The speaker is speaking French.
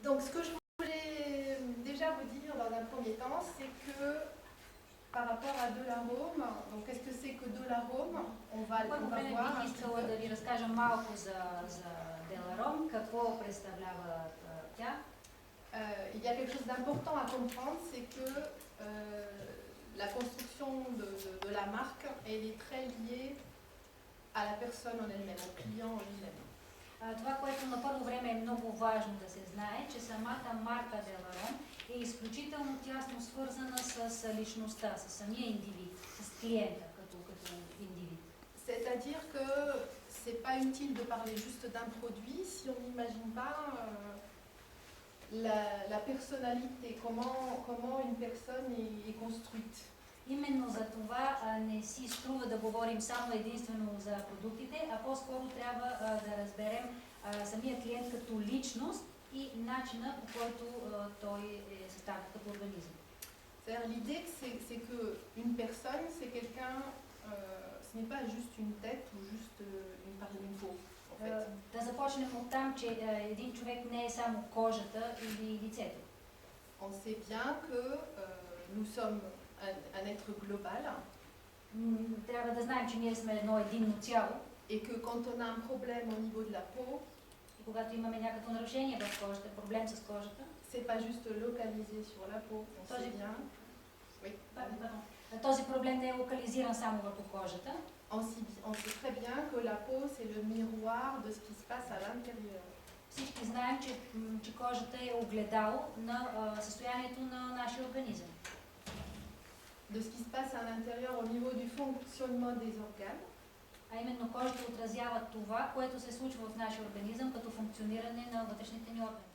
Donc ce que je voulais déjà vous dire dans un premier temps, c'est que par rapport à Dolarome, donc qu'est-ce que c'est que Dolarome? On va Първо voir време un бих petit искала peu. да ви разкажа малко за Деларом, какво представлява тя. Il y a quelque chose d'important à comprendre, c'est que la construction de la marque, elle est très liée à la personne en elle-même, au client en lui-même. Това, което на първо време е много важно да се знае, че самата марка Деларом е изключително тясно свързана с личността, с самия индивид, с клиента като индивид. C'est-à-dire que c'est pas utile de parler juste d'un produit si on n'imagine pas la personnalité, comment une personne est construite. Именно за това не си струва да говорим само единствено за продуктите, а по-скоро трябва да разберем самия клиент като личност и начина, по който той е съставен като организъм. L'idée, c'est qu'une personne, c'est quelqu'un, ce n'est pas juste une tête ou juste une peau. En fait. Да започнем от там, че един човек не е само кожата или лицето. On sait bien que nous sommes un être global. Трябва да знаем, че ние сме едно единно цяло. Et que quand on a un problème au niveau de la peau, и когато имаме някакво нарушение в кожата, проблем с кожата, c'est pas juste localisé sur la peau, on sait bien. Oui. Този проблем не е локализиран само върху кожата. On sait très bien que la peau, c'est le miroir de ce qui se passe à l'intérieur. Всички знаем, че кожата е огледало на състоянието на нашия организъм. De ce qui se passe à l'intérieur au niveau du fonctionnement des organes. А именно кожата отразява това, което се случва в нашия организъм като функциониране на вътрешните ни органи.